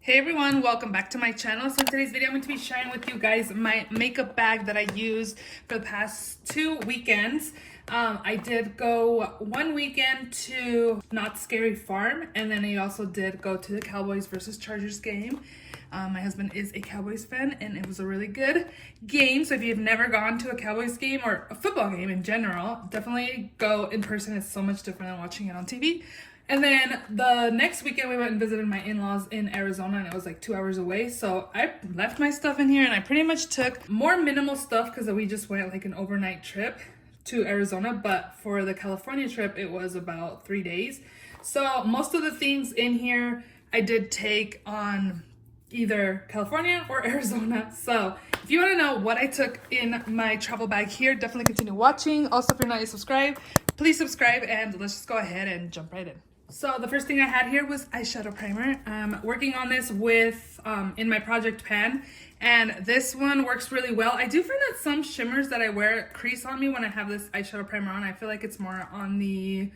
Hey everyone, welcome back to my channel. So in today's video, I'm going to be sharing with you guys my makeup bag that I used for the past 2 weekends. I did go one weekend to Not Scary Farm, and then I also did go to the Cowboys versus Chargers game. My husband is a Cowboys fan, and it was a really good game. So if you've never gone to a Cowboys game or a football game in general, definitely go in person. It's so much different than watching it on TV. And then the next weekend we went and visited my in-laws in Arizona, and it was like 2 hours away. So I left my stuff in here, and I pretty much took more minimal stuff because we just went like an overnight trip to Arizona. But for the California trip, it was about 3 days. So most of the things in here I did take on either California or Arizona. So if you want to know what I took in my travel bag here, definitely continue watching. Also, if you're not yet subscribed, please subscribe, and let's just go ahead and jump right in. So the first thing I had here was eyeshadow primer. I'm working on this with in my project pan, and this one works really well. I do find that some shimmers that I wear crease on me when I have this eyeshadow primer on. I feel like it's more on the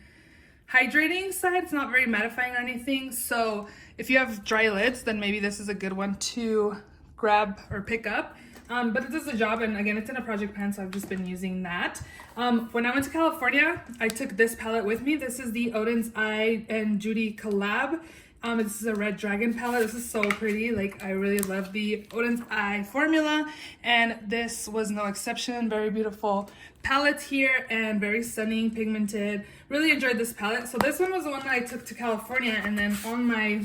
hydrating side. It's not very mattifying or anything. So if you have dry lids, then maybe this is a good one to grab or pick up. But it does the job, and again, it's in a project pan, so I've just been using that. When I went to California, I took this palette with me. This is the Odin's Eye and Judy collab. This is a Red Dragon palette. This is so pretty. Like, I really love the Odin's Eye formula, and this was no exception. Very beautiful palette here and very stunning, pigmented. Really enjoyed this palette. So this one was the one that I took to California, and then on my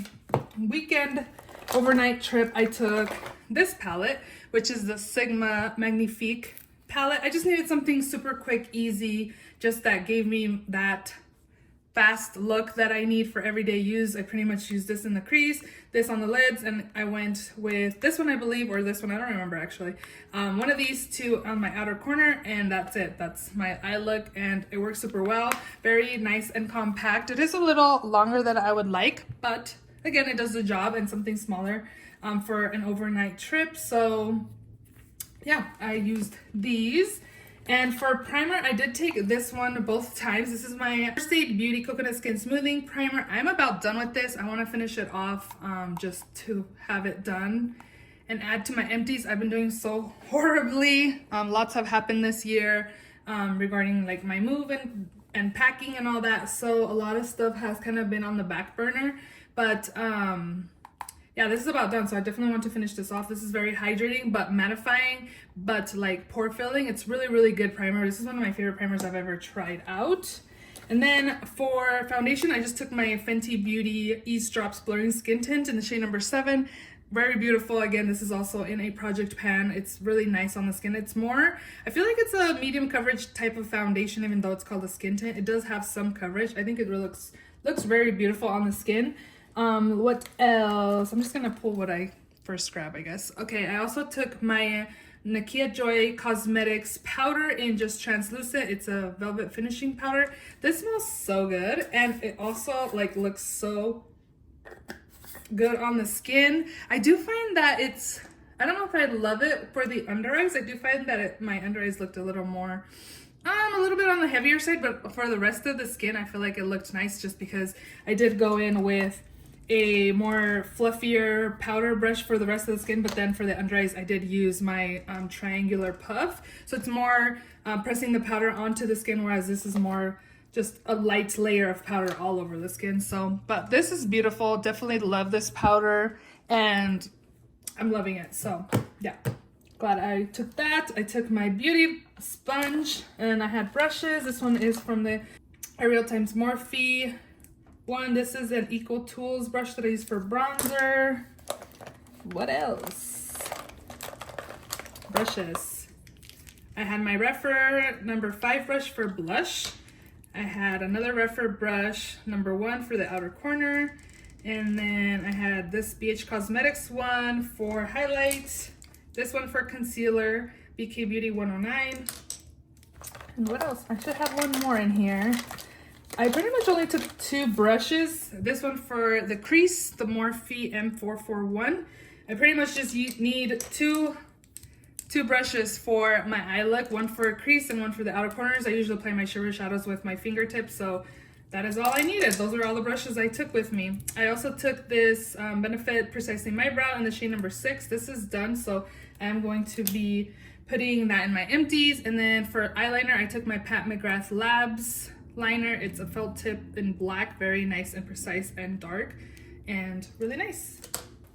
weekend overnight trip, I took this palette, which is the Sigma Magnifique palette. I just needed something super quick, easy, just that gave me that fast look that I need for everyday use. I pretty much used this in the crease, this on the lids, and I went with this one, I believe, or this one, I don't remember actually. One of these two on my outer corner, and that's it. That's my eye look, and it works super well. Very nice and compact. It is a little longer than I would like, but again, it does the job, and something smaller for an overnight trip. So yeah, I used these. And for primer, I did take this one both times. This is my First Aid Beauty Coconut Skin Smoothing Primer. I'm about done with this. I want to finish it off just to have it done and add to my empties. I've been doing so horribly. Lots have happened this year regarding like my move and packing and all that. So a lot of stuff has kind of been on the back burner. But yeah, this is about done, so I definitely want to finish this off. This is very hydrating, but mattifying, but like pore filling. It's really, really good primer. This is one of my favorite primers I've ever tried out. And then for foundation, I just took my Fenty Beauty Ease Drops Blurring Skin Tint in the shade number 7. Very beautiful. Again, this is also in a project pan. It's really nice on the skin. It's more, I feel like it's a medium coverage type of foundation, even though it's called a skin tint. It does have some coverage. I think it really looks very beautiful on the skin. What else? I'm just gonna pull what I first grab, I guess. Okay, I also took my Nakia Joy Cosmetics powder in just translucent. It's a velvet finishing powder. This smells so good, and it also like looks so good on the skin. I do find that it's, I don't know if I love it for the under eyes. I do find that my under eyes looked a little more a little bit on the heavier side, but for the rest of the skin, I feel like it looked nice just because I did go in with a more fluffier powder brush for the rest of the skin, but then for the under eyes, I did use my triangular puff. So it's more pressing the powder onto the skin, whereas this is more just a light layer of powder all over the skin. So, but this is beautiful. Definitely love this powder, and I'm loving it. So yeah, glad I took that. I took my beauty sponge, and I had brushes. This one is from the Ariel Times Morphe one. This is an Eco Tools brush that I use for bronzer. What else? Brushes. I had my Refer number 5 brush for blush. I had another Refer brush number 1 for the outer corner. And then I had this BH Cosmetics one for highlights. This one for concealer, BK Beauty 109. And what else? I should have one more in here. I pretty much only took 2 brushes. This one for the crease, the Morphe M441. I pretty much just need two brushes for my eye look, one for crease and one for the outer corners. I usually apply my shimmer shadows with my fingertips, so that is all I needed. Those are all the brushes I took with me. I also took this Benefit Precisely My Brow in the shade number 6. This is done, so I'm going to be putting that in my empties. And then for eyeliner, I took my Pat McGrath Labs liner. It's a felt tip in black, very nice and precise and dark and really nice.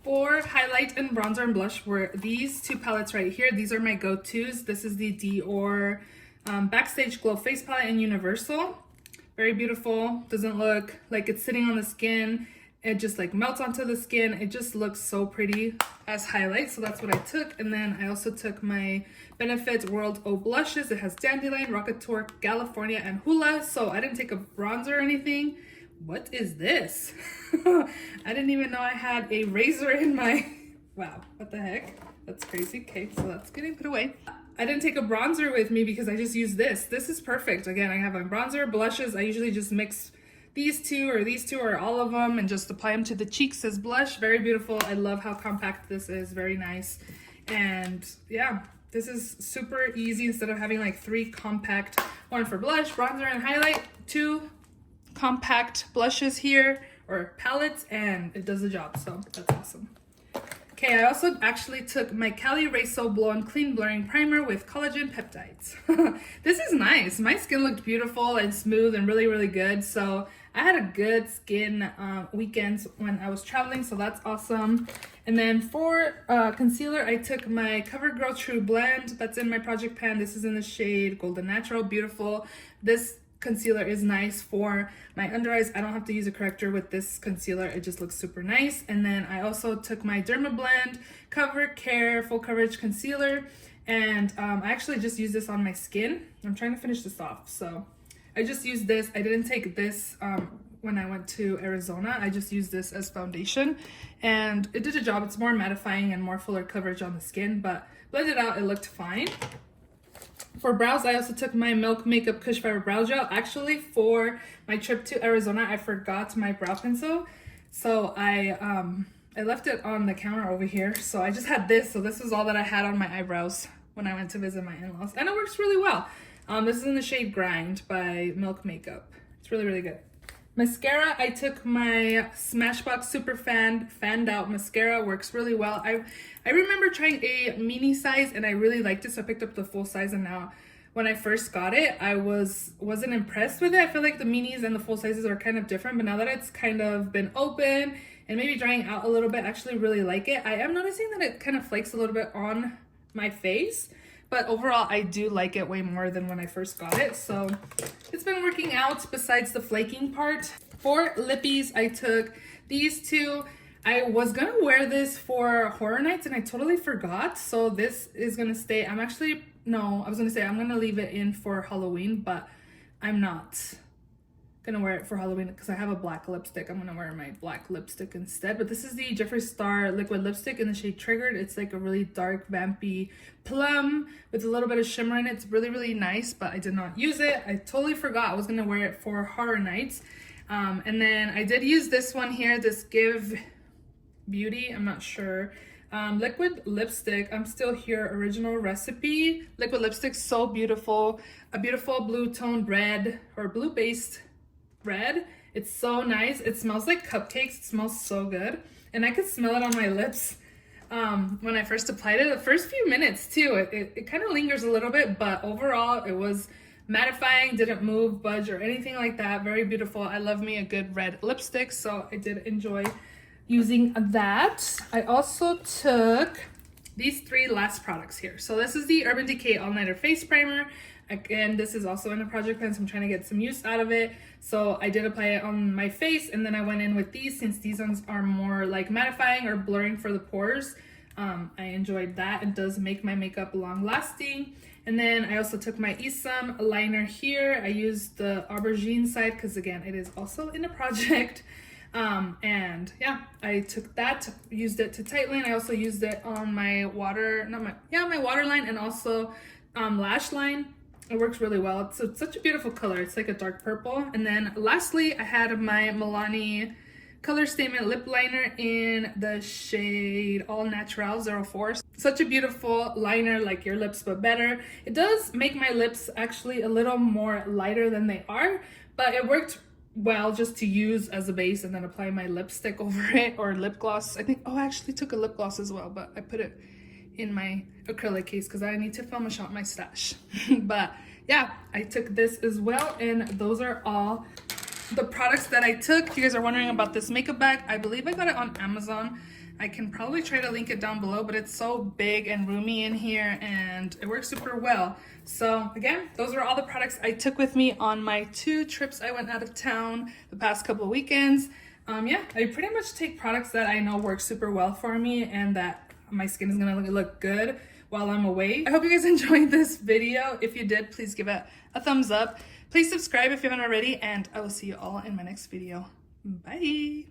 For highlight and bronzer and blush were these two palettes right here. These are my go-tos. This is the Dior Backstage Glow Face Palette in Universal. Very beautiful. Doesn't look like it's sitting on the skin. It just like melts onto the skin. It just looks so pretty as highlight. So that's what I took. And then I also took my Benefit World O blushes. It has Dandelion, Rockateur, California, and Hula. So I didn't take a bronzer or anything. What is this? I didn't even know I had a razor in my... Wow, what the heck? That's crazy. Okay, so that's getting put away. I didn't take a bronzer with me because I just used this. This is perfect. Again, I have my bronzer, blushes. I usually just mix these two or all of them and just apply them to the cheeks as blush. Very beautiful. I love how compact this is. Very nice. And yeah, this is super easy. Instead of having like 3 compact, one for blush, bronzer, and highlight, 2 compact blushes here or palettes, and it does the job. So that's awesome. Okay, I also actually took my Cali Reso Blow and Clean Blurring Primer with collagen peptides. This is nice. My skin looked beautiful and smooth and really, really good. So I had a good skin weekends when I was traveling, so that's awesome. And then for concealer, I took my CoverGirl True Blend. That's in my project pan. This is in the shade Golden Natural. Beautiful. This concealer is nice for my under eyes. I don't have to use a corrector with this concealer. It just looks super nice. And then I also took my Dermablend Cover Care Full Coverage Concealer, and I actually just used this on my skin. I'm trying to finish this off, so I just used this. I didn't take this when I went to Arizona. I just used this as foundation, and it did a job. It's more mattifying and more fuller coverage on the skin, but blended out, it looked fine. For brows, I also took my Milk Makeup Kush Fiber Brow Gel. Actually, for my trip to Arizona, I forgot my brow pencil. So I left it on the counter over here. So I just had this. So this is all that I had on my eyebrows when I went to visit my in-laws. And it works really well. This is in the shade Grind by Milk Makeup. It's really, really good. Mascara, I took my Smashbox Super Fanned Out Mascara. Works really well. I remember trying a mini size and I really liked it, so I picked up the full size, and now when I first got it, I wasn't impressed with it. I feel like the minis and the full sizes are kind of different, but now that it's kind of been open and maybe drying out a little bit, I actually really like it. I am noticing that it kind of flakes a little bit on my face, but overall I do like it way more than when I first got it, so it's been working out besides the flaking part. For lippies, I took these two. I was gonna wear this for Horror Nights and I totally forgot, so this is gonna stay. I was gonna say I'm gonna leave it in for Halloween, but I'm not gonna wear it for Halloween because I have a black lipstick. I'm gonna wear my black lipstick instead. But this is the Jeffree Star liquid lipstick in the shade Triggered. It's like a really dark vampy plum with a little bit of shimmer in it. It's really, really nice, but I did not use it. I totally forgot I was gonna wear it for Horror Nights. And then I did use this one here, this Give Beauty, I'm not sure, liquid lipstick. I'm Still Here original recipe liquid lipstick. So beautiful. A beautiful blue toned red, or blue based red. It's so nice. It smells like cupcakes. It smells so good, and I could smell it on my lips when I first applied it. The first few minutes too, it kind of lingers a little bit, but overall it was mattifying, didn't move, budge, or anything like that. Very beautiful. I love me a good red lipstick, so I did enjoy using that. I also took these 3 last products here. So this is the Urban Decay All Nighter Face Primer. Again, this is also in a project pan, so I'm trying to get some use out of it. So I did apply it on my face, and then I went in with these since these ones are more like mattifying or blurring for the pores. I enjoyed that. It does make my makeup long lasting. And then I also took my Isam liner here. I used the aubergine side because again, it is also in a project. And yeah, I took that, used it to tightline. I also used it on my my waterline and also lash line. It works really well. It's such a beautiful color. It's like a dark purple. And then lastly, I had my Milani Color Statement lip liner in the shade All Natural 04. Such a beautiful liner, like your lips but better. It does make my lips actually a little more lighter than they are, but it worked well just to use as a base and then apply my lipstick over it, or lip gloss. I think, oh, I actually took a lip gloss as well, but I put it in my acrylic case because I need to film and shop my stash. But yeah, I took this as well, and those are all the products that I took. If you guys are wondering about this makeup bag, I believe I got it on Amazon. I can probably try to link it down below, but it's so big and roomy in here and it works super well. So again, those are all the products I took with me on my 2 trips I went out of town the past couple of weekends. Yeah, I pretty much take products that I know work super well for me and that my skin is gonna look good while I'm away. I hope you guys enjoyed this video. If you did, please give it a thumbs up. Please subscribe if you haven't already, and I will see you all in my next video. Bye.